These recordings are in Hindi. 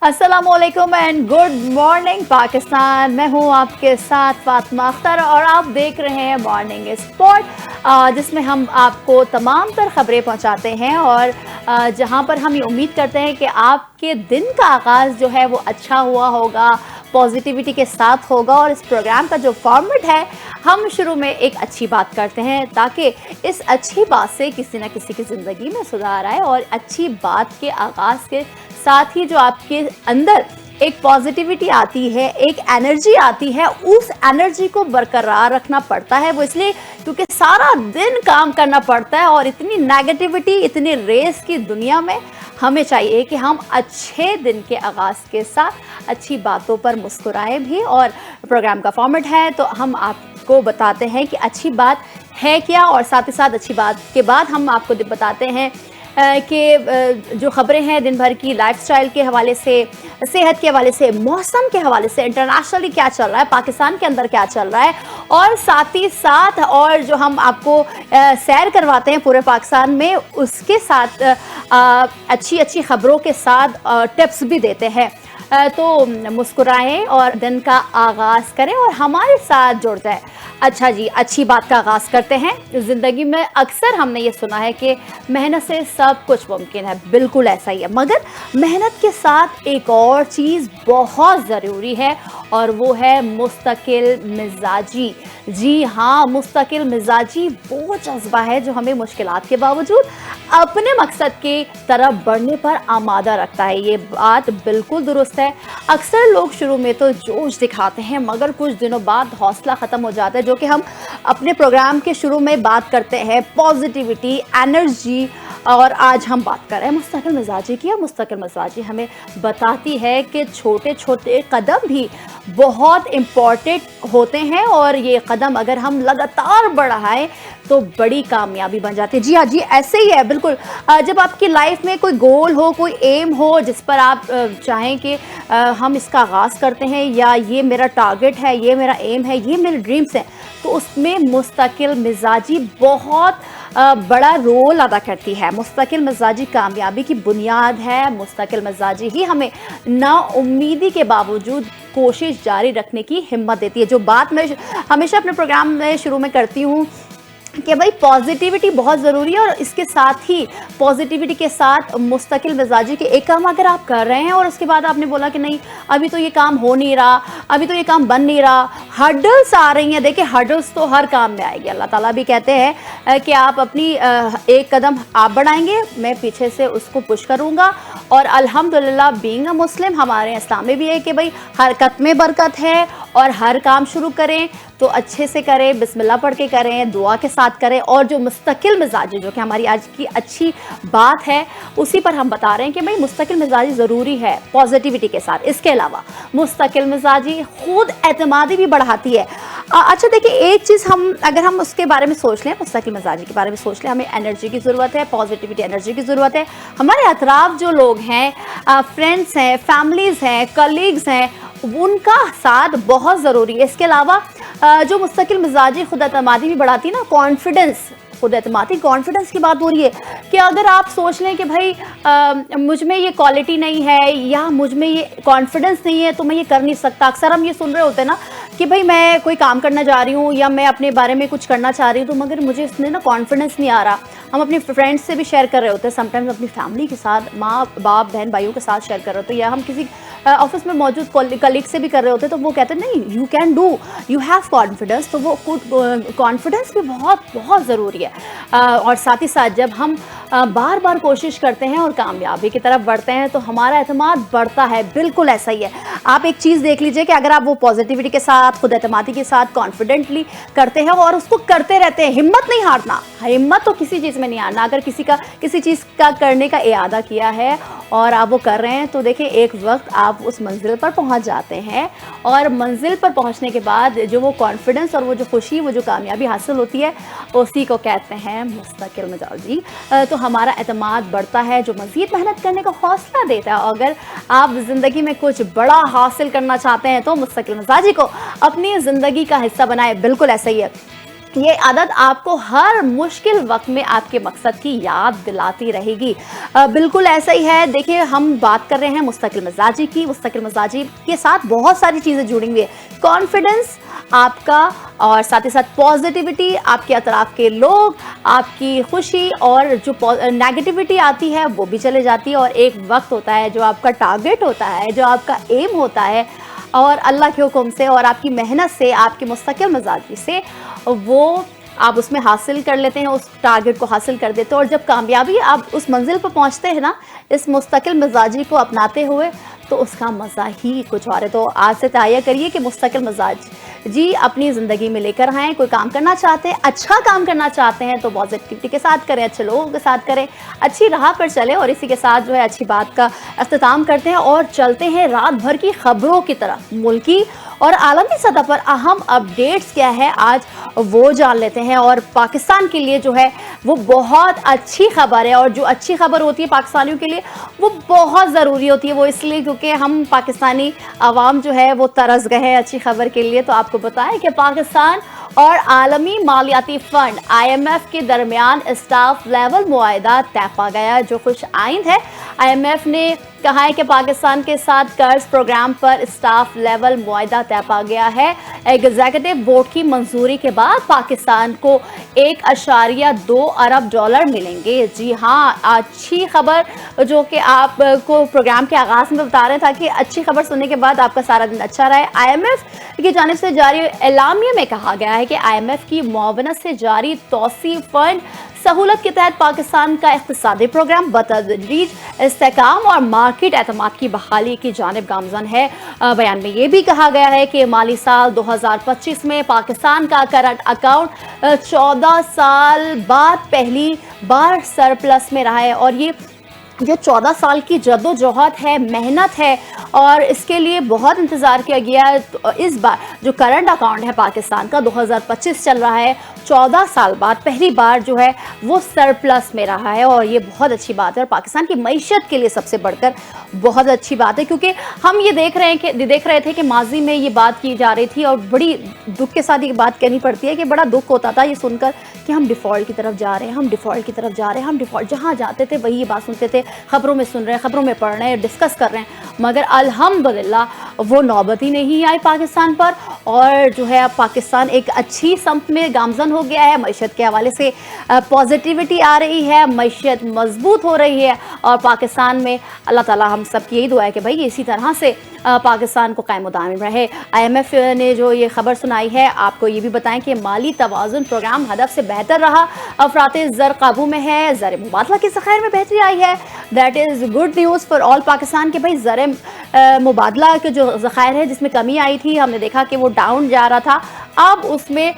अस्सलामुअलैकुम एंड गुड मॉर्निंग पाकिस्तान। मैं हूं आपके साथ फातिमा अख्तर और आप देख रहे हैं मॉर्निंग स्पॉट, जिसमें हम आपको तमाम तर खबरें पहुंचाते हैं और जहां पर हम ये उम्मीद करते हैं कि आपके दिन का आगाज़ जो है वो अच्छा हुआ होगा, पॉजिटिविटी के साथ होगा। और इस प्रोग्राम का जो फॉर्मेट है, हम शुरू में एक अच्छी बात करते हैं ताकि इस अच्छी बात से किसी न किसी की ज़िंदगी में सुधार आए और अच्छी बात के आगाज़ के साथ ही जो आपके अंदर एक पॉजिटिविटी आती है, एक एनर्जी आती है, उस एनर्जी को बरकरार रखना पड़ता है। वो इसलिए क्योंकि सारा दिन काम करना पड़ता है और इतनी नेगेटिविटी, इतनी रेस की दुनिया में हमें चाहिए कि हम अच्छे दिन के आगाज़ के साथ अच्छी बातों पर मुस्कुराएं भी। और प्रोग्राम का फॉर्मेट है तो हम आपको बताते हैं कि अच्छी बात है क्या, और साथ ही साथ अच्छी बात के बाद हम आपको बताते हैं कि जो खबरें हैं दिन भर की, लाइफस्टाइल के हवाले से, सेहत के हवाले से, मौसम के हवाले से, इंटरनेशनली क्या चल रहा है, पाकिस्तान के अंदर क्या चल रहा है, और साथ ही साथ और जो हम आपको सैर करवाते हैं पूरे पाकिस्तान में, उसके साथ अच्छी अच्छी खबरों के साथ टिप्स भी देते हैं। तो मुस्कुराएं और दिन का आगाज़ करें और हमारे साथ जुड़ जाएं। अच्छा जी, अच्छी बात का आगाज़ करते हैं। ज़िंदगी में अक्सर हमने ये सुना है कि मेहनत से सब कुछ मुमकिन है, बिल्कुल ऐसा ही है, मगर मेहनत के साथ एक और चीज़ बहुत ज़रूरी है और वो है मुस्तकिल मिजाजी। जी हाँ, मुस्तकिल मिजाजी वो जज्बा है जो हमें मुश्किलात के बावजूद अपने मकसद की तरफ बढ़ने पर आमादा रखता है। ये बात बिल्कुल दुरुस्त है। अक्सर लोग शुरू में तो जोश दिखाते हैं मगर कुछ दिनों बाद हौसला ख़त्म हो जाता है, जो कि हम अपने प्रोग्राम के शुरू में बात करते हैं, पॉजिटिविटी, एनर्जी। और आज हम बात कर रहे हैं मुस्तकिल मिजाजी की। और मुस्तकिल मिजाजी हमें बताती है कि छोटे छोटे कदम भी बहुत इम्पॉर्टेंट होते हैं और ये कदम अगर हम लगातार बढ़ाएं तो बड़ी कामयाबी बन जाती है। जी हाँ जी, ऐसे ही है बिल्कुल। जब आपकी लाइफ में कोई गोल हो, कोई एम हो जिस पर आप चाहें कि हम इसका आगाज़ करते हैं, या ये मेरा टारगेट है, ये मेरा एम है, ये मेरे ड्रीम्स हैं, तो उसमें मुस्तकिल मिजाजी बहुत बड़ा रोल अदा करती है। मुस्तकिल मिजाजी कामयाबी की बुनियाद है। मुस्तकिल मिजाजी ही हमें नाउम्मीदी के बावजूद कोशिश जारी रखने की हिम्मत देती है। जो बात मैं हमेशा अपने प्रोग्राम में शुरू में करती हूँ कि भाई पॉजिटिविटी बहुत ज़रूरी है, और इसके साथ ही पॉजिटिविटी के साथ मुस्तकिल मिजाजी के एक काम अगर आप कर रहे हैं और उसके बाद आपने बोला कि नहीं अभी तो ये काम हो नहीं रहा, अभी तो ये काम बन नहीं रहा, हर्डल्स आ रही हैं। देखिए, हर्डल्स तो हर काम में आएगी। अल्लाह ताला भी कहते हैं कि आप अपनी एक कदम आप बढ़ाएंगे, मैं पीछे से उसको पुश करूँगा। और अल्हम्दुलिल्लाह बीइंग अ मुस्लिम, हमारे इस्लाम में भी है कि भाई हरकत में बरकत है और हर काम शुरू करें तो अच्छे से करें, बिस्मिल्लाह पढ़ के करें, दुआ के साथ करें। और जो मुस्तकिल मिजाजी, जो कि हमारी आज की अच्छी बात है, उसी पर हम बता रहे हैं कि भाई मुस्तकिल मिजाजी ज़रूरी है पॉजिटिविटी के साथ। इसके अलावा मुस्तकिल मिजाजी खुद एतमादी भी बढ़ाती है। अच्छा देखिए, एक चीज़ अगर हम उसके बारे में सोच लें, मुस्तकिल मिजाजी के बारे में सोच लें, हमें एनर्जी की ज़रूरत है, पॉजिटिविटी एनर्जी की ज़रूरत है। हमारे अतराफ जो लोग हैं, फ्रेंड्स हैं, फैमिलीज़ हैं, कलीग्स हैं, उनका साथ बहुत ज़रूरी है। इसके अलावा जो मुस्तकिल मिजाजी खुद एतमादी भी बढ़ाती है ना, कॉन्फिडेंस, खुद एतमादी कॉन्फिडेंस की बात हो रही है कि अगर आप सोच लें कि भाई मुझ में ये क्वालिटी नहीं है या मुझ में ये कॉन्फिडेंस नहीं है तो मैं ये कर नहीं सकता। अक्सर हम ये सुन रहे होते हैं ना कि भाई मैं कोई काम करना चाह रही हूँ या मैं अपने बारे में कुछ करना चाह रही हूँ, तो मगर मुझे इसमें ना कॉन्फिडेंस नहीं आ रहा। हम अपने फ्रेंड्स से भी शेयर कर रहे होते हैं, समटाइम्स अपनी फैमिली के साथ, माँ बाप बहन भाइयों के साथ शेयर कर रहे होते हैं, या हम किसी ऑफिस में मौजूद कलीग से भी कर रहे होते हैं, तो वो कहते हैं नहीं you can do, you have confidence. तो वो कॉन्फिडेंस भी बहुत बहुत ज़रूरी है। और साथ ही साथ जब हम बार बार कोशिश करते हैं और कामयाबी की तरफ बढ़ते हैं तो हमारा एतमाद बढ़ता है। बिल्कुल ऐसा ही है। आप एक चीज़ देख लीजिए कि अगर आप वो पॉजिटिविटी के साथ, खुद एतमादी के साथ कॉन्फिडेंटली करते हैं और उसको करते रहते हैं, हिम्मत नहीं हारना, हिम्मत तो किसी चीज़ में नहीं हारना। अगर किसी चीज़ का करने का इरादा किया है और आप वो कर रहे हैं तो देखिए एक वक्त आप उस मंजिल पर पहुंच जाते हैं, और मंजिल पर पहुंचने के बाद जो वो कॉन्फिडेंस और वो जो खुशी, वो जो कामयाबी हासिल होती है, उसी को कहते हैं मुस्तकिल मिजाजी। तो हमारा एतमाद बढ़ता है, जो मज़ीद मेहनत करने का हौसला देता है। अगर आप ज़िंदगी में कुछ बड़ा हासिल करना चाहते हैं तो मुस्तकिल मिजाजी को अपनी ज़िंदगी का हिस्सा बनाएं। बिल्कुल ऐसा ही है। ये आदत आपको हर मुश्किल वक्त में आपके मकसद की याद दिलाती रहेगी। बिल्कुल ऐसा ही है। देखिए, हम बात कर रहे हैं मुस्तकिल मिजाजी की। मुस्तकिल मिजाजी के साथ बहुत सारी चीज़ें जुड़ी हुई है। कॉन्फिडेंस आपका, और साथ ही साथ पॉजिटिविटी, आपके अतराफ के लोग, आपकी खुशी, और जो नेगेटिविटी आती है वो भी चले जाती है। और एक वक्त होता है जो आपका टारगेट होता है, जो आपका एम होता है, और अल्लाह के हुक्म से और आपकी मेहनत से, आपकी मुस्तकिल मिजाजी से वो आप उसमें हासिल कर लेते हैं, उस टारगेट को हासिल कर देते हैं। और जब कामयाबी आप उस मंजिल पर पहुंचते हैं ना, इस मुस्तकिल मिजाजी को अपनाते हुए, तो उसका मज़ा ही कुछ और है। तो आज से तय करिए कि मुस्तकिल मिजाज जी अपनी ज़िंदगी में लेकर आएँ। कोई काम करना चाहते हैं, अच्छा काम करना चाहते हैं, तो पॉजिटिविटी के साथ करें, अच्छे लोगों के साथ करें, अच्छी राह पर चलें। और इसी के साथ जो है अच्छी बात का अख्तिताम करते हैं और चलते हैं रात भर की खबरों की तरफ। मुल्की और आलमी सतह पर अहम अपडेट्स क्या है आज वो जान लेते हैं। और पाकिस्तान के लिए जो है वो बहुत अच्छी खबर है, और जो अच्छी खबर होती है पाकिस्तानियों के लिए वो बहुत ज़रूरी होती है। वो इसलिए क्योंकि हम पाकिस्तानी आवाम जो है वो तरस गए हैं अच्छी खबर के लिए। तो आपको बताएं कि पाकिस्तान और आलमी मालियाती फ़ंड IMF के दरमियान स्टाफ लेवल मुआहदा तय पा गया, जो खुश आइंद है। IMF ने कहा है कि पाकिस्तान के साथ कर्ज प्रोग्राम पर स्टाफ लेवल मुआहदा तय पा गया है। एग्जीक्यूटिव बोर्ड की मंजूरी के बाद पाकिस्तान को $1.2 अरब मिलेंगे। जी हाँ, अच्छी खबर जो कि आपको प्रोग्राम के आगाज़ में बता रहे हैं, ताकि अच्छी खबर सुनने के बाद आपका सारा दिन अच्छा रहे। IMF की जानिब से जारी एलामिया में कहा गया है कि IMF की मुआवनत से जारी तौसी फंड सहूलत के तहत पाकिस्तान का इक़्तिसादी प्रोग्राम बतदरीज इस्तेहकाम और मार्केट एतमाद की बहाली की जानिब गामज़न है। बयान में ये भी कहा गया है कि माली साल 2025 में पाकिस्तान का करंट अकाउंट 14 साल बाद पहली बार सरप्लस में रहा है। और ये जो 14 साल की जद्दोजहद है, मेहनत है, और इसके लिए बहुत इंतज़ार किया गया है। तो इस बार जो करंट अकाउंट है पाकिस्तान का 2025 चल रहा है, 14 साल बाद पहली बार जो है वो सरप्लस में रहा है। और ये बहुत अच्छी बात है, और पाकिस्तान की मईशत के लिए सबसे बढ़कर बहुत अच्छी बात है। क्योंकि हम ये देख रहे थे कि माजी में ये बात की जा रही थी, और बड़ी दुख के साथ ये बात कहनी पड़ती है कि बड़ा दुख होता था ये सुनकर कि हम डिफ़ॉल्ट की तरफ जा रहे हैं, हम डिफ़ॉल्ट की तरफ जा रहे हैं, हम डिफ़ॉल्ट। जहाँ जाते थे वही ये बात सुनते थे, खबरों में सुन रहे हैं, खबरों में पढ़ रहे हैं, डिस्कस कर रहे हैं। मगर अल्हम्दुलिल्लाह वो नौबत ही नहीं आई पाकिस्तान पर, और जो है अब पाकिस्तान एक अच्छी समत में गामज़न हो गया है। मईशत के हवाले से पॉजिटिविटी आ रही है, मईशत मजबूत हो रही है, और पाकिस्तान में अल्लाह ताला हम सब की यही दुआ है कि भाई इसी तरह से पाकिस्तान को कायम दायम रहे। IMF ने जो ये खबर सुनाई है, आपको ये भी बताएं कि माली तवाज़ुन प्रोग्राम हदफ से बेहतर रहा, अफरात ज़र काबू में है, ज़र मुबादला के ज़ख़ायर में बेहतरी आई है। That is good news for all Pakistan के भाई ज़र मुबादला के जो ज़ख़ायर है जिसमें कमी आई थी, हमने देखा कि वो डाउन जा रहा था, अब उसमें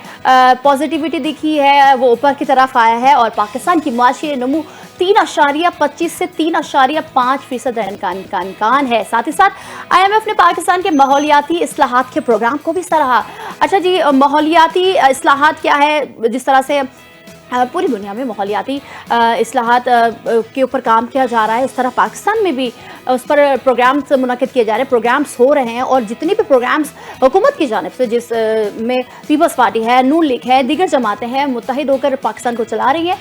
पॉजिटिविटी दिखी है, वो ऊपर की तरफ आया है। और पाकिस्तान की माशी नमू 3.25 से 3.5% का इम्कान है। साथ ही साथ IMF ने पाकिस्तान के माहौलियाती इस्लाहात के प्रोग्राम को भी सराहा। अच्छा जी, माहौलियाती इस्लाहात क्या है? जिस तरह से पूरी दुनिया में माहौलियाती इस्लाहात के ऊपर काम किया जा रहा है, उस तरह पाकिस्तान में भी उस पर प्रोग्राम्स मुनक़िद किए जा रहे हैं, प्रोग्राम्स हो रहे हैं। और जितने भी प्रोग्राम्स हुकूमत की जानिब से, जिस में पीपल्स पार्टी है, नून लीग है, दीगर जमातें हैं, मुत्तहिद होकर पाकिस्तान को चला रही हैं,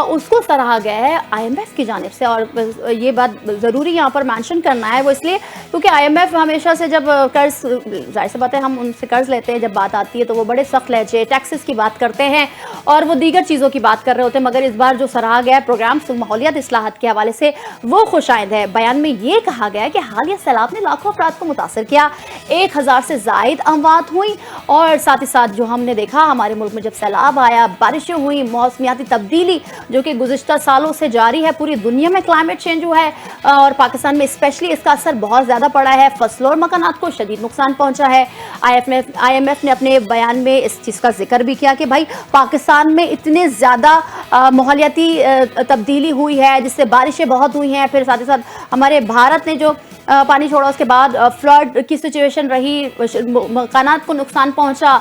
उसको सराहा गया है IMF की जानिब से। और ये बात ज़रूरी यहाँ पर मेंशन करना है, वो इसलिए क्योंकि IMF हमेशा से जब कर्ज़, जाहिर सी बात है हम उनसे कर्ज़ लेते हैं, जब बात आती है तो वो बड़े सख्त लहजे टैक्सेस की बात करते हैं और वो दीगर चीज़ों की बात कर रहे होते हैं। मगर इस बार जो सराहा गया प्रोग्राम माहौलियात इस्लाहात के हवाले से वो खुशाइंद है। बयान में ये कहा गया कि हालिया सैलाब ने लाखों अफराद को मुतासर किया, 1000 से ज़ायद अमवात हुई। और साथ ही साथ जो हमने देखा हमारे मुल्क में जब सैलाब आया, बारिशें हुई, मौसमियाती तब्दीली जो कि गुज़िश्ता सालों से जारी है, पूरी दुनिया में क्लाइमेट चेंज हुआ है और पाकिस्तान में स्पेशली इसका असर बहुत ज़्यादा पड़ा है। फसलों और मकानात को शदीद नुकसान पहुँचा है। IMF ने अपने बयान में इस चीज़ का जिक्र भी किया कि भाई पाकिस्तान में इतने ज़्यादा माहौलियाती तब्दीली हुई है जिससे बारिशें बहुत हुई हैं। फिर साथ ही साथ हमारे भारत ने जो पानी छोड़ा, उसके बाद फ्लड की सिचुएशन रही, मकानात को नुकसान पहुंचा,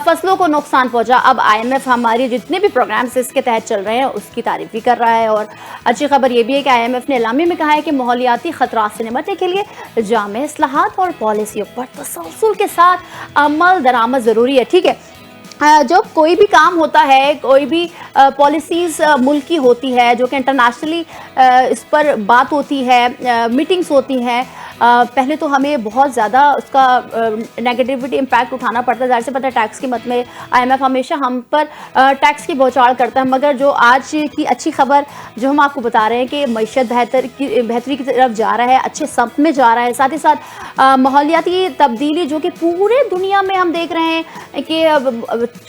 फसलों को नुकसान पहुंचा। अब IMF हमारी जितने भी प्रोग्राम्स इसके तहत चल रहे हैं उसकी तारीफ भी कर रहा है। और अच्छी खबर ये भी है कि IMF ने एलामी में कहा है कि माहौलियाती ख़तरात से निपटने के लिए जामे इस्लाहात और पॉलिसियों पर तसलसल के साथ अमल दरामद ज़रूरी है। ठीक है, जो कोई भी काम होता है, कोई भी पॉलिसीज़ मुल्क की होती है, जो कि इंटरनेशनली इस पर बात होती है, मीटिंग्स होती हैं, पहले तो हमें बहुत ज़्यादा उसका नेगेटिविटी इम्पैक्ट उठाना पड़ता है। ज़ाहिर से पता है टैक्स की मद में IMF हमेशा हम पर टैक्स की बौछार करता है, मगर जो आज की अच्छी खबर जो हम आपको बता रहे हैं कि मईशत बेहतरी की तरफ जा रहा है, अच्छे समत में जा रहा है। साथ ही साथ माहौलियाती तब्दीली जो कि पूरे दुनिया में हम देख रहे हैं कि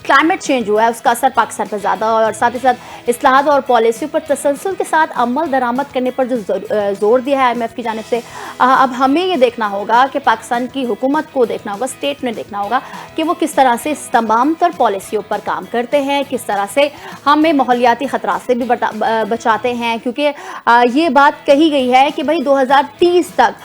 क्लाइमेट चेंज हुआ है, उसका असर पाकिस्तान पर ज़्यादा और साथ ही साथ इस्लाहात और पॉलिसी पर तसलसल के साथ अमल दरामद करने पर जो जोर दिया है IMF की जानिब से, अब हमें ये देखना होगा कि पाकिस्तान की हुकूमत को देखना होगा, स्टेट ने देखना होगा कि वो किस तरह से इस तमाम तर पॉलिसियों पर काम करते हैं, किस तरह से हमें माहौलियाती ख़तरा से भी बचाते हैं। क्योंकि ये बात कही गई है कि भाई 2030 तक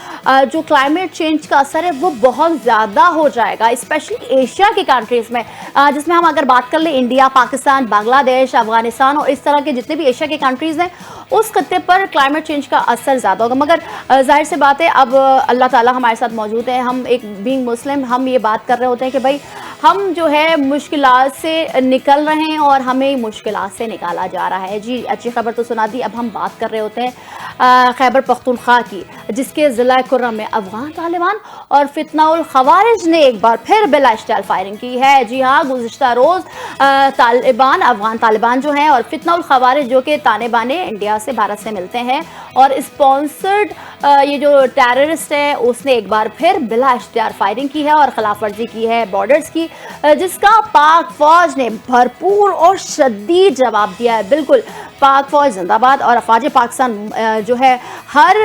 जो क्लाइमेट चेंज का असर है वो बहुत ज़्यादा हो जाएगा, स्पेशली एशिया की कंट्रीज़ में, जिसमें हम अगर बात कर लें इंडिया, पाकिस्तान, बांग्लादेश, अफगानिस्तान और इस तरह के जितने भी एशिया के कंट्रीज़ हैं, उस खत्ते पर क्लाइमेट चेंज का असर ज़्यादा होगा। मगर जाहिर सी बात है, अब अल्लाह ताला हमारे साथ मौजूद है। हम एक बीइंग मुस्लिम, हम ये बात कर रहे होते हैं कि भाई हम जो है मुश्किलात से निकल रहे हैं और हमें मुश्किलात से निकाला जा रहा है। जी, अच्छी खबर तो सुना दी। अब हम बात कर रहे होते हैं खैबर पख्तूनख्वा की, जिसके ज़िला कुर्रम में अफगान तालिबान और फितनाउल खवारिज ने एक बार फिर बिला स्टाइल फायरिंग की है। जी हाँ, गुज़िश्ता रोज़ अफगान तालिबान जो हैं और फितनाउल खवारिज जो कि ताने बाने इंडिया से, भारत से मिलते हैं और स्पॉन्सर्ड ये जो टेररिस्ट है उसने एक बार फिर बिला इख्तियार फायरिंग की है और खिलाफ वर्जी की है बॉर्डर्स की, जिसका पाक फौज ने भरपूर और शदीद जवाब दिया है। बिल्कुल, पाक फौज जिंदाबाद और अफवाज पाकिस्तान जो है हर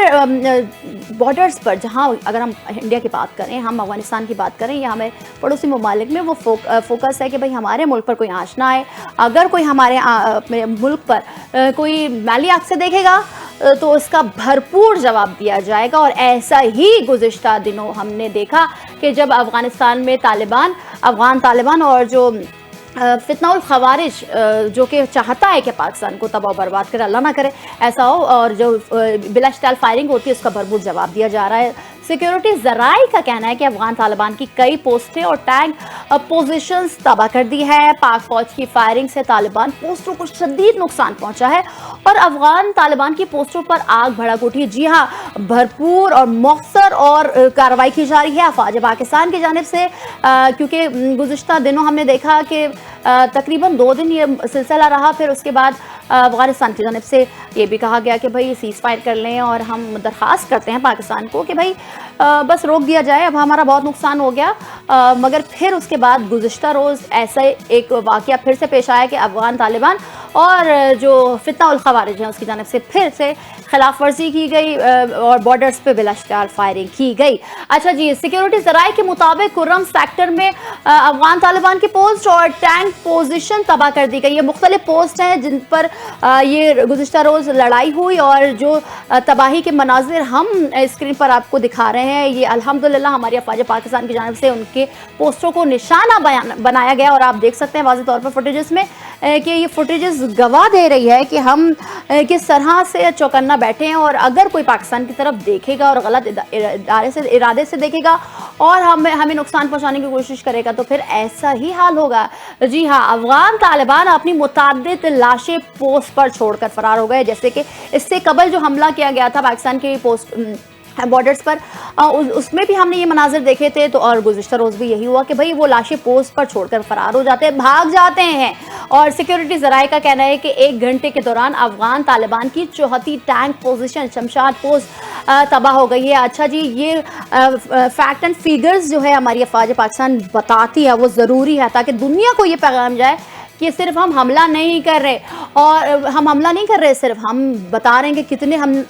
बॉर्डर्स पर, जहां अगर हम इंडिया की बात करें, हम अफगानिस्तान की बात करें या हमें पड़ोसी ममालिक में, वो फोकस है कि भाई हमारे मुल्क पर कोई आँच ना आए। अगर कोई हमारे मुल्क पर कोई मैली आँख से देखेगा तो उसका भरपूर जवाब दिया जाएगा। और ऐसा ही गुज़िश्ता दिनों हमने देखा कि जब अफ़गानिस्तान में अफ़गान तालिबान और जो फितनाउल खवारिज जो कि चाहता है कि पाकिस्तान को तबाह बर्बाद करे, अल्लाह ना करे ऐसा हो, और जो बिला स्टाइल फायरिंग होती है उसका भरपूर जवाब दिया जा रहा है। सिक्योरिटी ज़राई का कहना है कि अफगान तालिबान की कई पोस्टें और टैंक पोजीशंस तबाह कर दी है। पाक फौज की फायरिंग से तालिबान पोस्टों को शदीद नुकसान पहुंचा है और अफगान तालिबान की पोस्टों पर आग भड़क उठी। जी हाँ, भरपूर और मौखर और कार्रवाई की जा रही है अफवाज पाकिस्तान की जानिब से, क्योंकि गुज़िश्ता दिनों हमने देखा कि तकरीबन 2 दिन ये सिलसिला रहा। फिर उसके बाद अफगानिस्तान की जानिब से ये भी कहा गया कि भाई सीज़ फायर कर लें और हम दरख्वास्त करते हैं पाकिस्तान को कि भाई बस रोक दिया जाए, अब हमारा बहुत नुकसान हो गया। मगर फिर उसके बाद गुज़िश्ता रोज़ ऐसा एक वाक़या फिर से पेश आया कि अफ़गान तालिबान और जो फितनाउल खवारिज हैं उसकी जानिब से फिर से खिलाफ वर्जी की गई और बॉर्डर्स पे बिलाश्कार फायरिंग की गई। अच्छा जी, सिक्योरिटी ज़राए के मुताबिक कुर्रम सेक्टर में अफगान तालिबान की पोस्ट और टैंक पोजीशन तबाह कर दी गई। ये मुख्तलिफ पोस्ट हैं जिन पर ये गुज़िश्ता रोज़ लड़ाई हुई और जो तबाही के मनाजिर हम स्क्रीन पर आपको दिखा रहे हैं, ये अल्हम्दुलिल्लाह हमारी अफवाज पाकिस्तान की जानिब से उनके पोस्टों को निशाना बनाया गया। और आप देख सकते हैं वाज़ेह तौर पर फुटेजेस में कि ये फुटेजेस गवाह दे रही है कि हम किस तरह से चौकन्ना बैठे हैं और अगर कोई पाकिस्तान की तरफ देखेगा और गलत इरादे से देखेगा और हमें नुकसान पहुंचाने की कोशिश करेगा तो फिर ऐसा ही हाल होगा। जी हाँ, अफगान तालिबान अपनी मुताद्दिद लाशें पोस्ट पर छोड़कर फरार हो गए। जैसे कि इससे कबल जो हमला किया गया था पाकिस्तान की पोस्ट बॉर्डर्स पर, उसमें भी हमने ये मनाजिर देखे थे। तो और गुज़िश्ता रोज़ भी यही हुआ कि भाई वो लाशें पोस्ट पर छोड़कर फरार हो जाते हैं, भाग जाते हैं। और सिक्योरिटी ज़राए का कहना है कि 1 घंटे के दौरान अफगान तालिबान की 34 टैंक पोजीशन शमशाद पोस्ट तबाह हो गई है। अच्छा जी, ये फैक्ट एंड फिगर्स जो है हमारी अफवाज पाकिस्तान बताती है वो ज़रूरी है ताकि दुनिया को ये पैगाम जाए कि सिर्फ हम हमला नहीं कर रहे, और हम हमला नहीं कर रहे, सिर्फ हम बता रहे हैं कि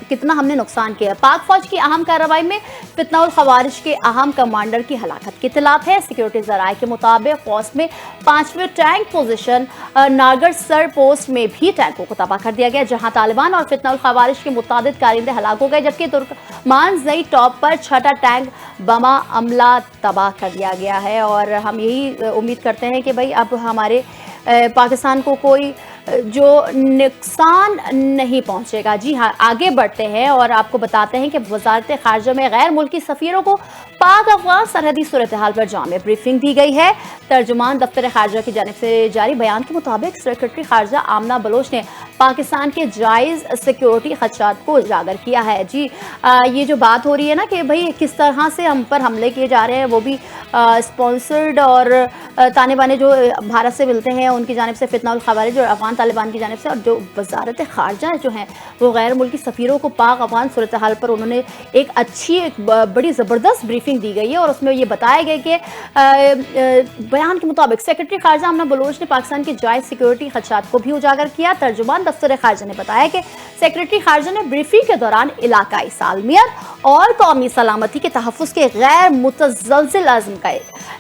कितना हमने नुकसान किया। पाक फौज की अहम कार्रवाई में फितनाउल खवारिज के अहम कमांडर की हलाकत की इत्तलात है। सिक्योरिटी ज़राए के मुताबिक फौज में 5वें टैंक पोजीशन नागर सर पोस्ट में भी टैंकों को तबाह कर दिया गया, जहां तालिबान और फितनाउल खवारिज के मुतादिद कारिंदे हलाक हो गए, जबकि तुर्कमान जई टॉप पर 6ठा टैंक बमा अमला तबाह कर दिया गया है। और हम यही उम्मीद करते हैं कि भाई अब हमारे पाकिस्तान को कोई जो नुकसान नहीं पहुंचेगा। जी हाँ, आगे बढ़ते हैं और आपको बताते हैं कि वजारत खारजा में गैर मुल्की सफ़ीरों को पाक अफगान सरहदी सूरत हाल पर जामे ब्रीफिंग दी गई है। तर्जुमान दफ्तर खारजा की जानिब से जारी बयान के मुताबिक सेक्रेटरी खारजा आमना बलोच ने पाकिस्तान के जायज़ सिक्योरिटी खदशात को उजागर किया है। जी ये जो बात हो रही है ना कि भाई किस तरह से हम पर हमले किए जा रहे हैं, वो भी स्पॉन्सर्ड और ताने बाने जो भारत से मिलते हैं उनकी जानिब से, फितना उल खवारिज और अफगान तालिबान की जानिब से, और जो वजारत खारजा जो है वो गैर मुल्की सफ़ीरों को पाक अफगान सूरत हाल पर उन्होंने एक अच्छी, एक बड़ी ज़बरदस्त ब्रीफिंग दी गई है। और उसमें ये बताया गया कि बयान के मुताबिक सेक्रेटरी खारजा आमना बलोच ने पाकिस्तान के जायज़ सिक्योरिटी खदशात को भी उजागर किया। तर्जुमान दफ्तर खारजा ने बताया कि सेक्रेटरी खारजा ने ब्रीफिंग के दौरान इलाकाई सालमियत और कौमी सलामती के तहफ़्फ़ुज़ के गैर मुतज़लज़िल अज़्म का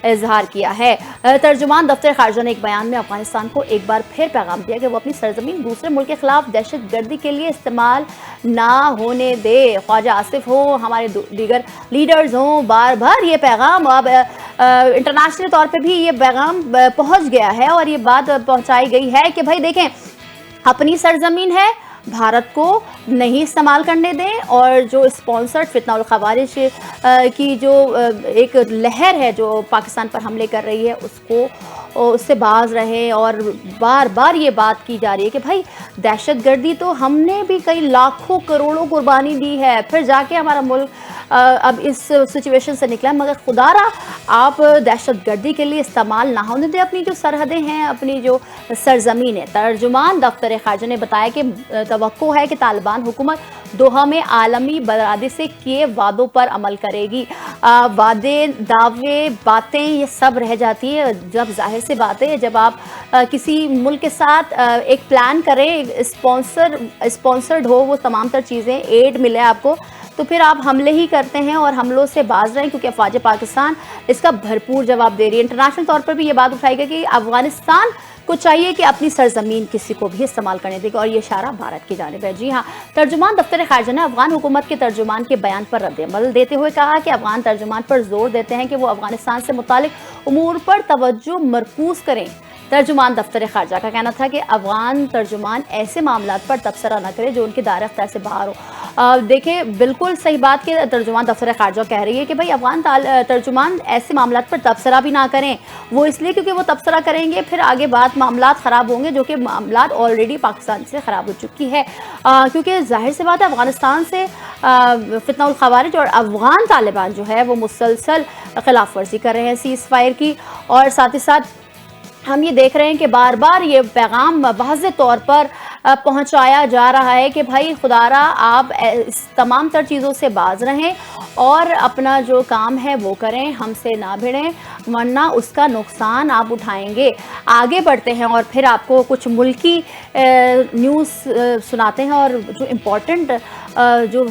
इजहार किया है। तर्जुमान दफ्तर खारजा ने एक बयान में अफगानिस्तान को एक बार फिर पैगाम दिया कि वो अपनी सरजमीन दूसरे मुल्क के खिलाफ दहशत गर्दी के लिए इस्तेमाल ना होने दे। ख्वाजा आसिफ हो, हमारे दीगर लीडर्स हों, बार बार ये पैगाम अब इंटरनेशनल तौर पे भी ये पैगाम पहुंच गया है और ये बात पहुंचाई गई है कि भाई देखें, अपनी सरजमीन है, भारत को नहीं इस्तेमाल करने दें, और जो स्पॉन्सर्ड फितना उल खवारिज की जो एक लहर है जो पाकिस्तान पर हमले कर रही है उससे बाज रहें। और बार बार ये बात की जा रही है कि भाई दहशत गर्दी तो हमने भी कई लाखों करोड़ों कुर्बानी दी है, फिर जाके हमारा मुल्क अब इस सिचुएशन से निकला है, मगर खुदारा आप दहशत गर्दी के लिए इस्तेमाल ना होने दें अपनी जो सरहदें हैं, अपनी जो सरजमीन है। तर्जुमान दफ्तर खारजा ने बताया कि तवक्को है कि तालिबान हुकूमत दोहा में आलमी बरादरी से किए वादों पर अमल करेगी। वादे, दावे, बातें ये सब रह जाती है जब, जाहिर सी बात है, जब आप किसी मुल्क के साथ एक प्लान करें, स्पॉन्सर्ड हो वो तमाम तर चीज़ें, एड मिले आपको, तो फिर आप हमले ही करते हैं और हमलों से बाज रहे हैं, क्योंकि अफवाज पाकिस्तान इसका भरपूर जवाब दे रही है। इंटरनेशनल तौर पर भी ये बात उठाई गई कि अफगानिस्तान को चाहिए कि अपनी सरजमीन किसी को भी इस्तेमाल करने देगी, और ये इशारा भारत की जानिब है। जी हाँ, तर्जुमान दफ्तर खारजा ने अफगान हुकूमत के तर्जुमान के बयान पर रद्द-ए-अमल देते हुए कहा कि अफगान तर्जुमान पर जोर देते हैं कि वो अफगानिस्तान से मुतालिक उमूर पर तवज्जो मरकूज करें। तर्जुमान दफ्तर खारजा का कहना था कि अफगान तर्जुमान ऐसे मामलात पर तबसरा न करे जो उनके दायरे अख्तियार से बाहर हो। देखिए, बिल्कुल सही बात कि तर्जुमान दफ्तर खारजा कह रही है कि भाई अफगान तर्जुमान ऐसे मामलात पर तबसरा भी ना करें। वो इसलिए क्योंकि वो तबसरा करेंगे फिर आगे बात मामलात ख़राब होंगे, जो कि मामलात ऑलरेडी पाकिस्तान से ख़राब हो चुकी है, क्योंकि जाहिर सी बात है अफगानिस्तान से फितना उल खवारिज और अफगान तालिबान जो है वो मुसलसल खिलाफ वर्जी कर रहे हैं सीज़ फायर की। और साथ ही साथ हम ये देख रहे हैं कि बार बार ये पैगाम वाज़ेह तौर पर पहुंचाया जा रहा है कि भाई खुदारा आप इस तमाम तर चीज़ों से बाज रहें और अपना जो काम है वो करें, हमसे ना भिड़ें, वरना उसका नुकसान आप उठाएंगे। आगे बढ़ते हैं और फिर आपको कुछ मुल्की न्यूज़ सुनाते हैं, और जो इम्पोर्टेंट जो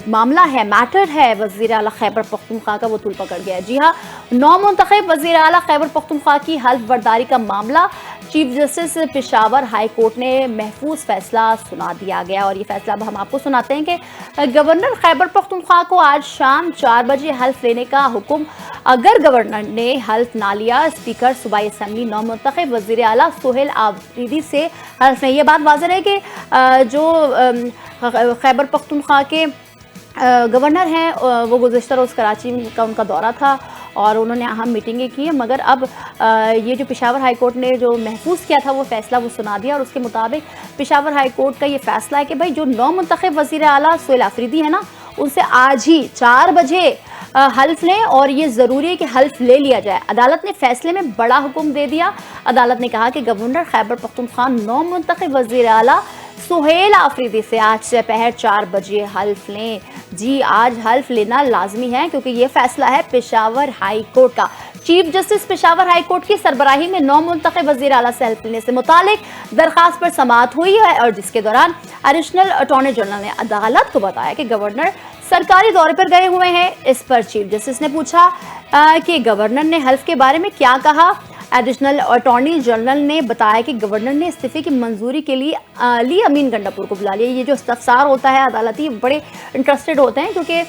मामला है, मैटर है वज़ीर आला खैबर पख्तूनख्वा का, वो तुल पकड़ गया है। जी हाँ, नौ मुंतखब वज़ीर आला खैबर पख्तूनख्वा की हल्फ बर्दारी का मामला chief justice Peshawar high court ने महफूज फैसला सुना दिया गया। और ये फैसला अब हम आपको सुनाते हैं कि गवर्नर खैबर पख्तूनख्वा को आज शाम 4 बजे हल्फ लेने का हुक्म। अगर गवर्नर ने हल्फ ना लिया, स्पीकर सूबाई असम्बली नौ मुंतखब वज़ीर आला सोहेल आफरीदी से हल्फ नहीं। ये बात वाज़ेह है कि जो खैबर पख्तूनख्वा के गवर्नर हैं वो गुज़िश्ता रोज़ कराची का उनका दौरा था और उन्होंने अहम मीटिंगें की हैं, मगर अब ये जो पेशावर हाई कोर्ट ने जो महफूज किया था वो फैसला वो सुना दिया। और उसके मुताबिक पेशावर हाई कोर्ट का ये फैसला है कि भाई जो नौ मुंतखब वज़ीर आला सोहेल आफरीदी है ना, उनसे आज ही 4 बजे हल्फ लें, और ये ज़रूरी है कि हल्फ ले लिया जाए। अदालत ने फैसले में बड़ा हुक्म दे दिया। अदालत ने कहा कि गवर्नर खैबर पख्तूनख्वा नौ मुंतखब वज़ीर आला सोहेल आफरीदी से आज दोपहर 4 बजे हल्फ लें। जी, आज हल्फ लेना लाजमी है क्योंकि ये फैसला है पेशावर हाई कोर्ट का। Chief justice Peshawar high court की सरबराही में नौ मुंतखब वज़ीर आला से हल्फ लेने से मुतालिक दरखास्त पर समाअत हुई है, और जिसके दौरान एडिशनल अटॉर्नी जनरल ने अदालत को बताया कि गवर्नर सरकारी दौरे पर गए हुए हैं। इस पर चीफ जस्टिस ने पूछा कि गवर्नर ने हल्फ के बारे में क्या कहा। एडिशनल अटॉर्नी जनरल ने बताया कि गवर्नर ने इस्तीफे की मंजूरी के लिए अली अमीन गंडापुर को बुला लिया। ये जो इस्तफसार होता है अदालती, बड़े इंटरेस्टेड होते हैं क्योंकि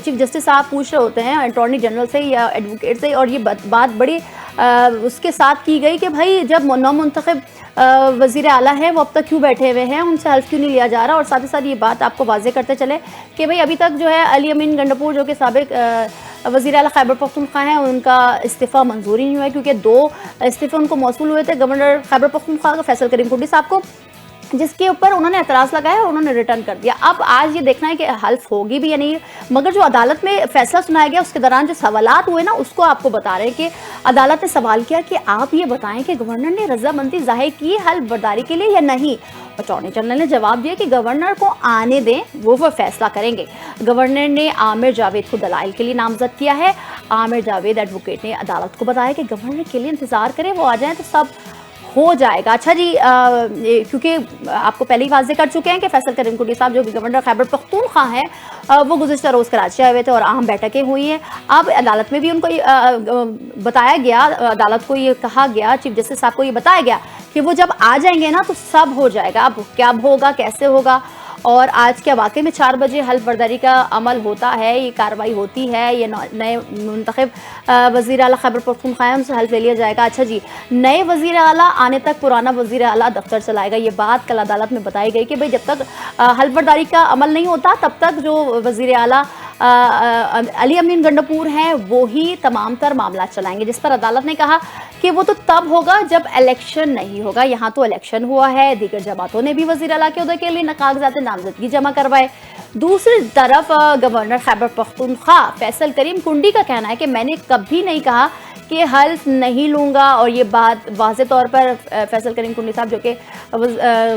चीफ जस्टिस साहब पूछ रहे होते हैं अटॉर्नी जनरल से या एडवोकेट से, और ये बात बड़ी उसके साथ की गई कि भाई जब नौमुंतखब वज़ीर आला है वो अब तक क्यों बैठे हुए हैं, उनसे हल्फ क्यों नहीं लिया जा रहा। और साथ ही साथ ये बात आपको वाज़ेह करते चले कि भाई अभी तक जो है अली अमीन गंडपुर जो कि साबिक वज़ीर आला खैबर पख्तूनख्वा हैं, उनका इस्तीफ़ा मंजूर ही नहीं हुआ है, क्योंकि 2 इस्तीफ़े उनको मौसूल हुए थे गवर्नर खैबर पख्तूनख्वा का फैसल करीम कुंडी साहब को, जिसके ऊपर उन्होंने एतराज़ लगाया और उन्होंने रिटर्न कर दिया। अब आज ये देखना है कि हल्फ होगी भी या नहीं। मगर जो अदालत में फैसला सुनाया गया उसके दौरान जो सवालात हुए ना, उसको आपको बता रहे हैं कि अदालत ने सवाल किया कि आप ये बताएं कि गवर्नर ने रजामंदी जाहिर की हल्फ बर्दारी के लिए या नहीं। अटॉर्नी जनरल ने जवाब दिया कि गवर्नर को आने दें, वो फैसला करेंगे। गवर्नर ने आमिर जावेद को दलाइल के लिए नामजद किया है। आमिर जावेद एडवोकेट ने अदालत को बताया कि गवर्नर के लिए इंतज़ार करें, वो आ जाएँ तो सब हो जाएगा। अच्छा जी, क्योंकि आपको पहले ही वाज़ेह कर चुके हैं कि फैसल करीम कुंडी साहब जो कि गवर्नर खैबर पख्तूनख्वा हैं, वो गुज़िश्ता रोज़ कराची आए हुए थे और अहम बैठकें हुई हैं। अब अदालत में भी उनको बताया गया, अदालत को ये कहा गया, चीफ जस्टिस साहब को ये बताया गया कि वो जब आ जाएंगे ना तो सब हो जाएगा। अब क्या होगा, कैसे होगा, और आज क्या वाकई में 4 बजे हल्फ बर्दारी का अमल होता है, ये कार्रवाई होती है, ये नए मुंतखब वज़ीर आला खैबर पख्तूनख्वा उनसे हल्फ ले लिया जाएगा। अच्छा जी, नए वज़ीर आला आने तक पुराना वज़ीर आला दफ्तर चलाएगा। ये बात कल अदालत में बताई गई कि भाई जब तक हल्फ बर्दारी का अमल नहीं होता तब तक जो वज़ीर आला अली अमीन गंडपुर हैं वो ही तमाम तर मामला चलाएंगे, जिस पर अदालत ने कहा कि वो तो तब होगा जब इलेक्शन नहीं होगा। यहाँ तो इलेक्शन हुआ है, दीगर जमातों ने भी वज़ीर आला के उहदे के लिए कागजात नामजदगी जमा करवाए। दूसरी तरफ गवर्नर खैबर पख्तूनख्वा फैसल करीम कुंडी का कहना है कि मैंने कभी नहीं कहा कि हल्फ नहीं लूँगा, और ये बात वाज़े तौर पर फैसल करीम कुंडी साहब जो कि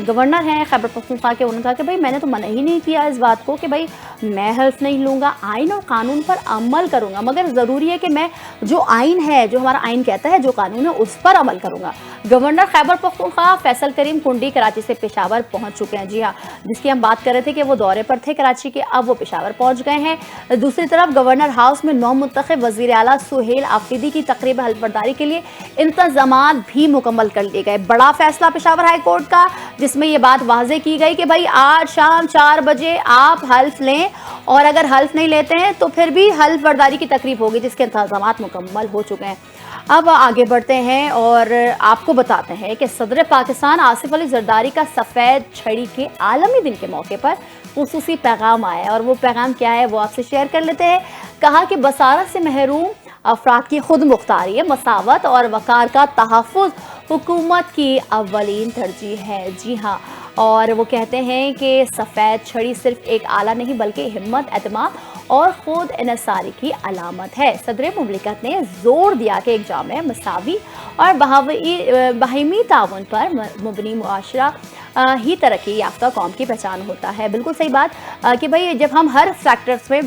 गवर्नर हैं खैबर पख्तूनख्वा के, उन्होंने कहा कि भाई मैंने तो मना ही नहीं किया इस बात को कि भाई मैं हल्फ नहीं लूँगा, आइन और कानून पर अमल करूँगा, मगर ज़रूरी है कि मैं जो आइन है, जो हमारा आइन कहता है, जो कानून है, उस पर अमल करूँगा। गवर्नर खैबर पख्तूनख्वा फैसल करीम कुंडी कराची से पेशावर पहुँच चुके हैं। जी हाँ, जिसकी हम बात कर रहे थे कि वो दौरे पर थे कराची के, अब वो पेशावर पहुँच गए हैं। दूसरी तरफ गवर्नर हाउस में नौमुंतखब वज़ीर आला सुहेल आफरीदी की तकरीब हल्फ बर्दारी के लिए इंतजामात भी मुकम्मल कर लिए गए। बड़ा फैसला पेशावर हाई कोर्ट का, जिसमें ये बात वाज़ेह की गई कि भाई आज शाम 4 बजे आप हल्फ लें, और अगर हल्फ नहीं लेते हैं तो फिर भी हल्फ बर्दारी की तकरीब होगी, जिसके इंतजामात मुकम्मल हो चुके हैं। अब आगे बढ़ते हैं और आपको बताते हैं कि सदर पाकिस्तान आसिफ अली जरदारी का सफ़ेद छड़ी के आलमी दिन के मौके पर खुसूसी पैगाम आया है, और वो पैगाम क्या है वो आपसे शेयर कर लेते हैं। कहा कि बसारत से महरूम अफराद की खुद मुख्तारी, मसावत और वकार का तहफ़्फ़ुज़ हुकूमत की अव्वलीन तरजीह है। जी हाँ, और वो कहते हैं कि सफ़ेद छड़ी सिर्फ एक आला नहीं बल्कि हिम्मत, एतमाद और खुद इनसारी की अलामत है। सदर मुमलिकत ने जोर दिया कि एक जामे, मसावी और बाहिमी ताउन पर मुबनी मुआशरा ही तरक्की याफ्ता कौम की पहचान होता है। बिल्कुल सही बात कि भाई जब हम हर फैक्टर्स में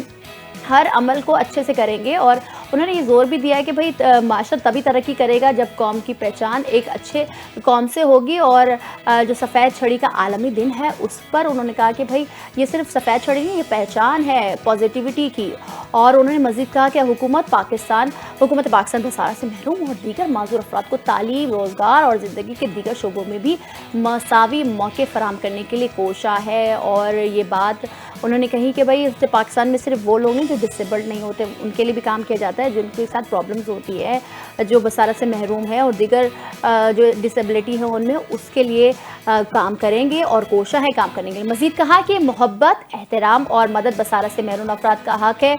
हर अमल को अच्छे से करेंगे, और उन्होंने ये जोर भी दिया है कि भाई माशरा तभी तरक्की करेगा जब कौम की पहचान एक अच्छे कौम से होगी। और जो सफ़ेद छड़ी का आलमी दिन है उस पर उन्होंने कहा कि भाई ये सिर्फ सफ़ेद छड़ी नहीं, ये पहचान है पॉजिटिविटी की। और उन्होंने मज़ीद कहा कि हुकूमत पाकिस्तान बसारत से महरूम और दीगर माजूर अफराद को तालीम, रोज़गार और ज़िंदगी के दीगर शोबों में भी मसावी मौके फराहम करने के लिए कोशा है। और ये बात उन्होंने कही कि भाई इससे पाकिस्तान में सिर्फ वो लोग हैं जो डिसेबल्ड नहीं होते, उनके लिए भी काम किया जाता है, जिनके साथ प्रॉब्लम्स होती है, जो बसारत से महरूम है और दीगर जो डिसेबिलिटी है उनमें, उसके लिए काम करेंगे और कोशा है काम करने के लिए। मज़ीद कहा कि मोहब्बत, एहतराम और मदद बसारत से महरूम अफराद का हक़ है।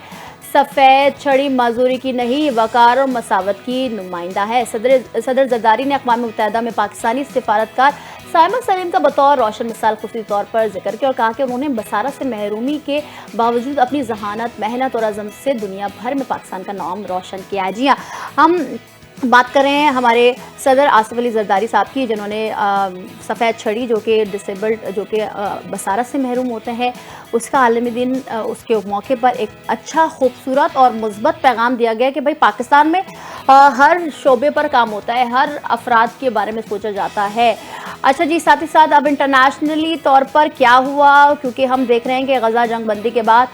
सफ़ेद छड़ी माजूरी की नहीं, वकार और मसावत की नुमाइंदा है। सदर जरदारी ने अक़वाम मुत्तहिदा में पाकिस्तानी सिफारतकार साइमन सलीम का बतौर रोशन मिसाल खुसूसी तौर पर जिक्र किया और कहा कि उन्होंने बसारत से महरूमी के बावजूद अपनी जहानत, मेहनत और अज़म से दुनिया भर में पाकिस्तान का नाम रोशन किया है। जी हाँ, हम बात कर रहे हैं हमारे सदर आसिफ अली जरदारी साहब की, जिन्होंने सफ़ेद छड़ी जो कि डिसेबल्ड, जो कि बसारत से महरूम होते हैं, उसका आलमी दिन, उसके मौके पर एक अच्छा, खूबसूरत और मुस्बत पैगाम दिया गया कि भाई पाकिस्तान में हर शोबे पर काम होता है, हर अफराद के बारे में सोचा जाता है। अच्छा जी, साथ ही साथ अब इंटरनेशनली तौर पर क्या हुआ, क्योंकि हम देख रहे हैं कि गज़ा जंग बंदी के बाद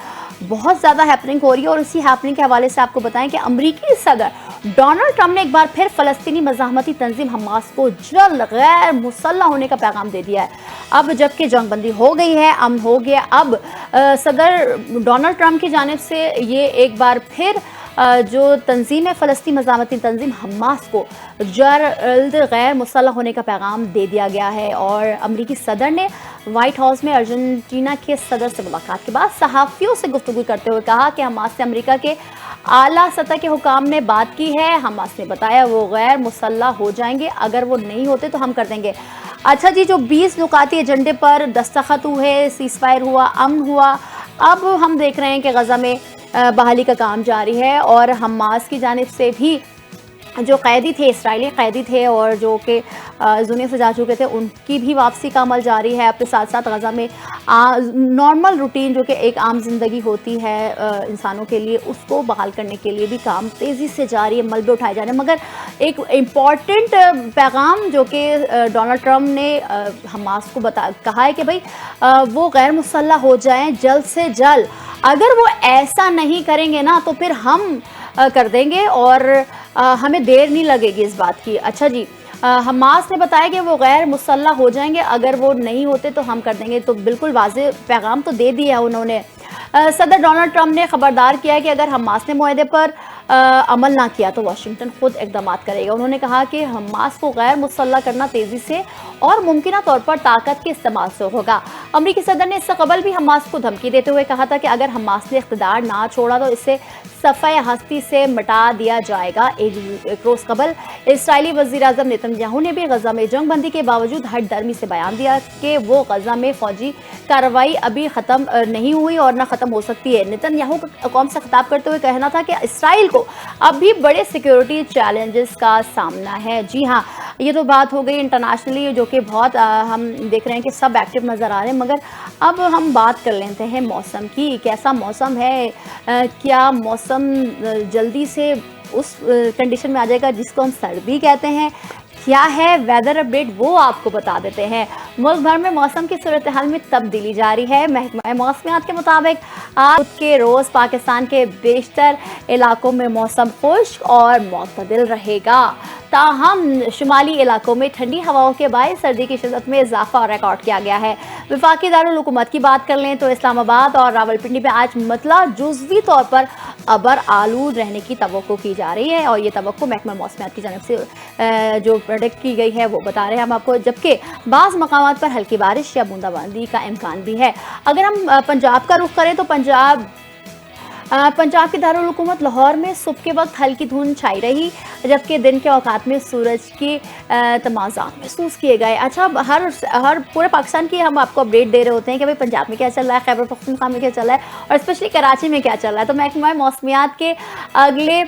बहुत ज़्यादा हैपनिंग हो रही है, और इसी हैपनिंग के हवाले से आपको बताएं कि अमरीकी सदर डोनाल्ड ट्रंप ने एक बार फिर फ़लस्तीनी मज़ाहमती तंजीम हमास को जल्द गैर मुसल्लह होने का पैगाम दे दिया है। अब जबकि जंगबंदी हो गई है, अमन हो गया, अब सदर डोनाल्ड ट्रंप की जानिब से ये एक बार फिर जो तंजीम है, फ़लस्तीन मज़ामती तंजीम हमास को जल्द गैर मुसल्लह होने का पैगाम दे दिया गया है। और अमरीकी सदर ने व्हाइट हाउस में अर्जेंटीना के सदर से मुलाकात के बाद सहाफ़ियों से गुफ्तगू करते हुए कहा कि हमास से अमरीका के आला सतह के हुकाम ने बात की है। हमास ने बताया वो गैर मुसल्लह हो जाएंगे, अगर वो नहीं होते तो हम कर देंगे। अच्छा जी, जो 20 नुकाती एजेंडे पर दस्तखत हुए, सीज़फायर हुआ, अमन हुआ, अब हम देख रहे हैं कि गज़ा में बहाली का काम जारी है और हमास की जानिब से भी जो कैदी थे, इसराइली कैदी थे और जो कि दुनिया से जा चुके थे, उनकी भी वापसी का अमल जारी है। अपने साथ साथ गज़ा में नॉर्मल रूटीन जो कि एक आम जिंदगी होती है इंसानों के लिए, उसको बहाल करने के लिए भी काम तेज़ी से जारी है, मलबे उठाए जा रहे हैं। मगर एक इम्पॉर्टेंट पैगाम जो कि डोनाल्ड ट्रंप ने हमास को कहा है कि भाई वो गैर मुसल्लह हो जाएं जल्द से जल्द। अगर वो ऐसा नहीं करेंगे ना तो फिर हम कर देंगे और हमें देर नहीं लगेगी इस बात की। अच्छा जी, हमास ने बताया कि वो गैर मुसल्लह हो जाएंगे, अगर वो नहीं होते तो हम कर देंगे। तो बिल्कुल वाज़ेह पैगाम तो दे दिया है उन्होंने। सदर डोनाल्ड ट्रंप ने खबरदार किया है कि अगर हमास ने मुआहदे पर अमल ना किया तो वाशिंगटन खुद इक़दाम करेगा। उन्होंने कहा कि हमास को गैर मुसल्लह करना तेज़ी से और मुमकिन तौर पर ताकत के इस्तेमाल से होगा। अमरीकी सदर ने इससे कबल भी हमास को धमकी देते हुए कहा था कि अगर हमास ने इक़्तिदार ना छोड़ा तो इसे सफ़े हस्ती से मिटा दिया जाएगा। एक रोज़ कबल इसराइली वज़ीर-ए-आज़म नेतन्याहू ने भी गज़ा में जंग बंदी के बावजूद हट दर्मी से बयान दिया कि वो गज़ा में फ़ौजी कार्रवाई अभी ख़त्म नहीं हुई और ना ख़त्म हो सकती है। नेतन्याहू का कौम से खिताब करते हुए कहना था कि इसराइल को अभी बड़े सिक्योरिटी चैलेंजेस का सामना है। जी हाँ, ये तो बात हो गई इंटरनेशनली जो कि बहुत हम देख रहे हैं कि सब एक्टिव नज़र आ रहे हैं। मगर अब हम बात कर लेते हैं मौसम की। कैसा मौसम है? क्या मौसम जल्दी से उस कंडीशन में आ जाएगा जिसको हम सर्दी कहते हैं? क्या है वेदर अपडेट, वो आपको बता देते हैं। मुल्क भर में मौसम की सूरत हाल में तब्दीली जारी है। महकमा मौसमियात के मुताबिक आज के रोज़ पाकिस्तान के बेशतर इलाकों में मौसम खुश्क और मुतदिल रहेगा। ताहम शुमाली इलाकों में ठंडी हवाओं के बायस सर्दी की शिद्दत में इजाफा रिकॉर्ड किया गया है। वफाकी दारुल हुकूमत की बात कर लें तो इस्लामाबाद और रावलपिंडी में आज मतला जुज़वी तौर पर अबर आलूद रहने की तवक्को की जा रही है और ये तवक्को महकमा मौसमियात की जानिब से जो प्रेडिक्ट की गई है वो बता रहे हैं हम आपको। जबकि बाज़ मकामात पर हल्की बारिश या बूंदाबांदी का इम्कान भी है। अगर हम पंजाब का रुख करें तो पंजाब की दारुल हुकूमत लाहौर में सुबह के वक्त हल्की धुंध छाई रही, जबकि दिन के औकात में सूरज की तमाज़ात महसूस किए गए। अच्छा, हर पूरे पाकिस्तान की हम आपको अपडेट दे रहे होते हैं कि भाई पंजाब में क्या चल रहा है, खैबर पख्तूनख्वा में क्या चल रहा है और स्पेशली कराची में क्या चल रहा है। तो महकमा मौसमियात के अगले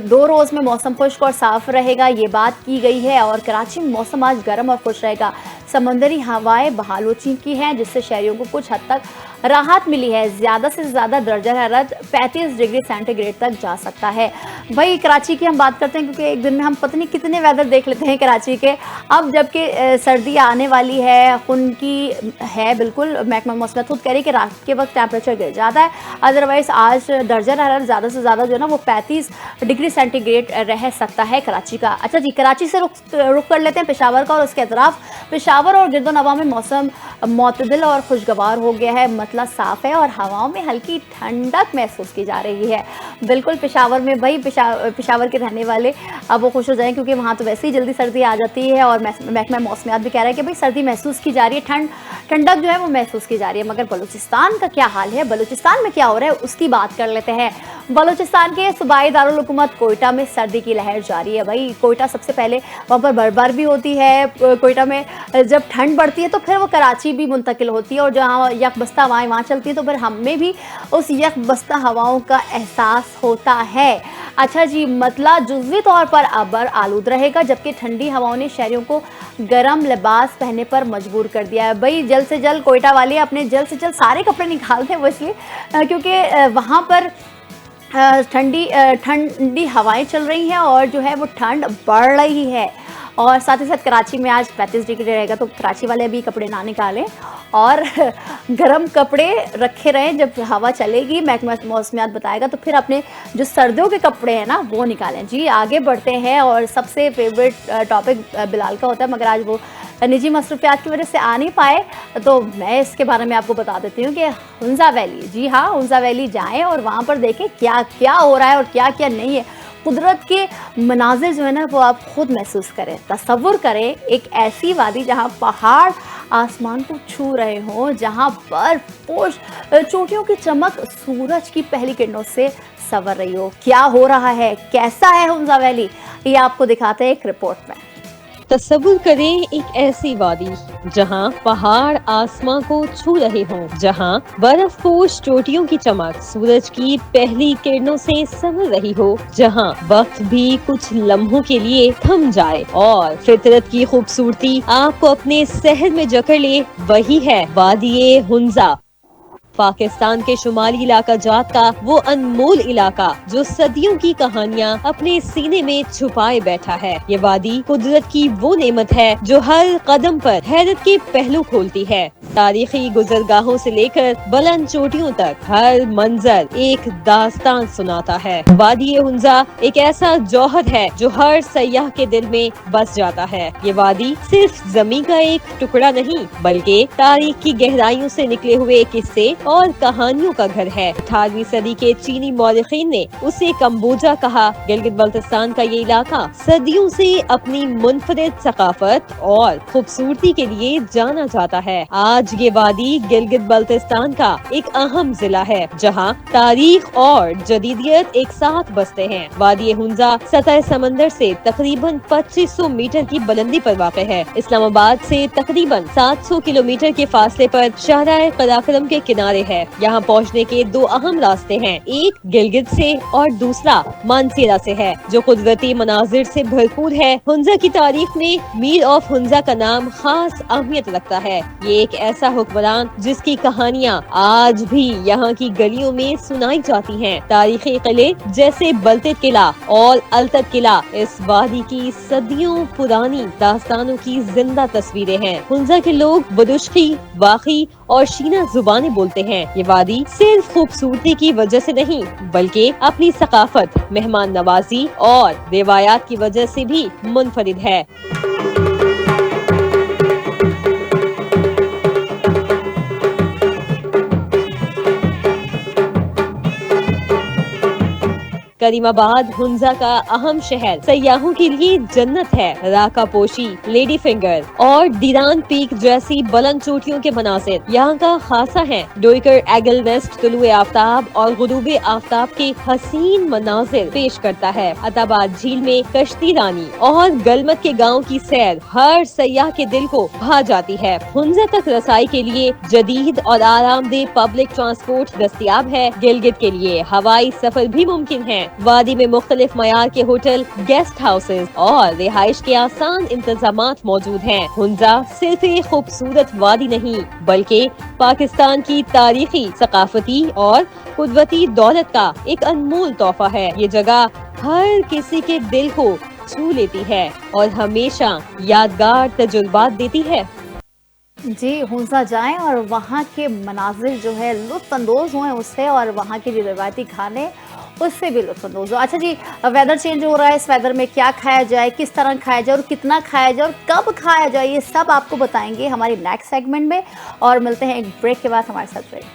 2 रोज़ में मौसम खुश्क और साफ़ रहेगा, ये बात की गई है। और कराची में मौसम आज गर्म और खुश रहेगा। समंदरी हवाएं बहाल हो चुकी हैं जिससे शहरियों को कुछ हद तक राहत मिली है। ज़्यादा से ज़्यादा दर्जा हरारत 35 डिग्री सेंटीग्रेड तक जा सकता है। भाई कराची की हम बात करते हैं क्योंकि एक दिन में हम पता नहीं कितने वेदर देख लेते हैं कराची के। अब जबकि सर्दी आने वाली है, उनकी है बिल्कुल, महकमा मौसमियात खुद कह रही है कि रात के वक्त टेम्परेचर गिर जाता है। अदरवाइज़ आज दर्जा हरारत ज़्यादा से ज़्यादा जो है ना वो 35 डिग्री सेंटीग्रेड रह सकता है कराची का। अच्छा जी, कराची से रुख कर लेते हैं पेशावर का और उसके अतराफ। पेशावर और गिरदोनवा में मौसम मुतदिल और खुशगवार हो गया है, मतलब साफ़ है और हवाओं में हल्की ठंडक महसूस की जा रही है। बिल्कुल पेशावर में भाई पेशावर के रहने वाले अब वो खुश हो जाएं क्योंकि वहाँ तो वैसे ही जल्दी सर्दी आ जाती है और महकमा मौसमियात भी कह रहा है कि भाई सर्दी महसूस की जा रही है, ठंडक जो है वो महसूस की जा रही है। मगर बलूचिस्तान का क्या हाल है, बलूचिस्तान में क्या हो रहा है उसकी बात कर लेते हैं। बलूचिस्तान के सूबाई दारुल हुकूमत कोयटा में सर्दी की लहर जारी है। भाई कोयटा सबसे पहले, वहाँ पर बर्फबारी भी होती है। कोयटा में जब ठंड बढ़ती है तो फिर वो कराची भी मुंतकिल होती है और जहाँ यकबस्ता हवाएं वहाँ चलती है तो फिर हमें भी उस यकबस्ता हवाओं का एहसास होता है। अच्छा जी, मतला जुज़वी तौर पर अबर आलूद रहेगा जबकि ठंडी हवाओं ने शहरियों को गर्म लिबास पहनने पर मजबूर कर दिया है। भाई जल्द से जल्द कोयटा वाले अपने जल्द से जल्द सारे कपड़े निकालते हैं वो इसलिए क्योंकि वहाँ पर ठंडी हवाएं चल रही हैं और जो है वो ठंड बढ़ रही है और साथ ही साथ कराची में आज 35 डिग्री रहेगा, तो कराची वाले अभी कपड़े ना निकालें और गर्म कपड़े रखे रहें। जब हवा चलेगी, महकमा मौसमियात बताएगा, तो फिर अपने जो सर्दियों के कपड़े हैं ना वो निकालें। जी आगे बढ़ते हैं और सबसे फेवरेट टॉपिक बिलाल का होता है, मगर आज वो निजी मसरूफियात की वजह से आ नहीं पाए, तो मैं इसके बारे में आपको बता देती हूँ कि हुंजा वैली, जी हाँ, हुंजा वैली जाएं और वहाँ पर देखें क्या क्या हो रहा है और क्या क्या नहीं है। कुदरत के मनाजिर जो है ना वो आप खुद महसूस करें। तसव्वुर करें एक ऐसी वादी जहाँ पहाड़ आसमान को छू रहे हों, जहाँ बर्फपोश चोटियों की चमक सूरज की पहली किरणों से संवर रही हो। क्या हो रहा है, कैसा है हुंजा वैली, ये आपको दिखाते हैं एक रिपोर्ट में। तसव्वुर करें एक ऐसी वादी जहां पहाड़ आसमां को छू रहे हों, जहां बर्फपोश चोटियों की चमक सूरज की पहली किरणों से संवर रही हो, जहां वक्त भी कुछ लम्हों के लिए थम जाए और फितरत की खूबसूरती आपको अपने सहर में जकड़ ले। वही है वादी हुंजा, पाकिस्तान के शुमाली इलाका जात का वो अनमोल इलाका जो सदियों की कहानियां अपने सीने में छुपाए बैठा है। ये वादी कुदरत की वो नेमत है जो हर कदम पर हैरत के पहलू खोलती है। तारीखी गुजरगाहों से लेकर बुलंद चोटियों तक हर मंजर एक दास्तान सुनाता है। वादी हुंजा एक ऐसा जौहर है जो हर सयाह के दिल में बस जाता है। ये वादी सिर्फ जमीन का एक टुकड़ा नहीं, बल्कि तारीख की गहराइयों से निकले हुए किस्से और कहानियों का घर है। 18वीं सदी के चीनी मौलिकीन ने उसे कम्बोजा कहा। गिलगित बल्तिस्तान का ये इलाका सदियों से अपनी मुनफरिद सकाफत और खूबसूरती के लिए जाना जाता है। आज ये वादी गिलगित बल्तिस्तान का एक अहम जिला है, जहां तारीख और जदीदियत एक साथ बसते हैं। वादी हुंजा सतह समंदर से तकरीबन 2500 मीटर की बुलंदी पर वाक़ है। इस्लामाबाद से तकरीबन 700 किलोमीटर के फासले पर शाहराह कराकरम के किनारे है। यहाँ पहुँचने के दो अहम रास्ते हैं, एक गिलगित से और दूसरा मानसेरा से है, जो कुदरती मनाजिर से भरपूर है। हुंजा की तारीख में मीर ऑफ हुंजा का नाम खास अहमियत रखता है। ये एक ऐसा हुक्मरान जिसकी कहानियाँ आज भी यहाँ की गलियों में सुनाई जाती हैं। तारीखी किले जैसे बलतित किला और अलतत किला इस वादी की सदियों पुरानी दास्तानों की जिंदा तस्वीरें हैं। हुंजा के लोग बदुश्की, वाक़ी और शीना जुबानें बोलते हैं। ये वादी सिर्फ खूबसूरती की वजह से नहीं, बल्कि अपनी सकाफत, मेहमान नवाजी और रिवायात की वजह से भी मुनफरिद है। करीमाबाद हुंजा का अहम शहर सयाहों के लिए जन्नत है। राका पोशी, लेडी फिंगर और दीरान पीक जैसी बुलंद चोटियों के मनासिर यहाँ का खासा है। डोइकर एगल नेस्ट तुलुए आफ्ताब और गुरूबे आफ्ताब के हसीन मनाजिर पेश करता है। अताबाद झील में कश्ती रानी और गलमत के गाँव की सैर हर सयाह के दिल को भा जाती है। हुंजा तक रसाई के लिए जदीद और आरामदेह पब्लिक ट्रांसपोर्ट दस्तयाब है। गिलगित के लिए हवाई सफर भी मुमकिन है। वादी में मुख्तलिफ मयार के होटल, गेस्ट हाउसेज और रिहाइश के आसान इंतजामात मौजूद हैं। हुंजा सिर्फ एक खूबसूरत वादी नहीं, बल्कि पाकिस्तान की तारीखी, सकाफती और कुदरती दौलत का एक अनमोल तोहफा है। ये जगह हर किसी के दिल को छू लेती है और हमेशा यादगार तजुर्बात देती है। जी हुंजा जाएं और वहाँ के मनाजिर जो है लुत्फ अंदोज़ हुए उससे, और वहाँ के जो रिवायती खाने उससे भी लुत्फ अंदोज़ हो। अच्छा जी, वेदर चेंज हो रहा है, इस वेदर में क्या खाया जाए, किस तरह खाया जाए और कितना खाया जाए और कब खाया जाए, ये सब आपको बताएंगे हमारी नेक्स्ट सेगमेंट में। और मिलते हैं एक ब्रेक के बाद, हमारे साथ रहिए।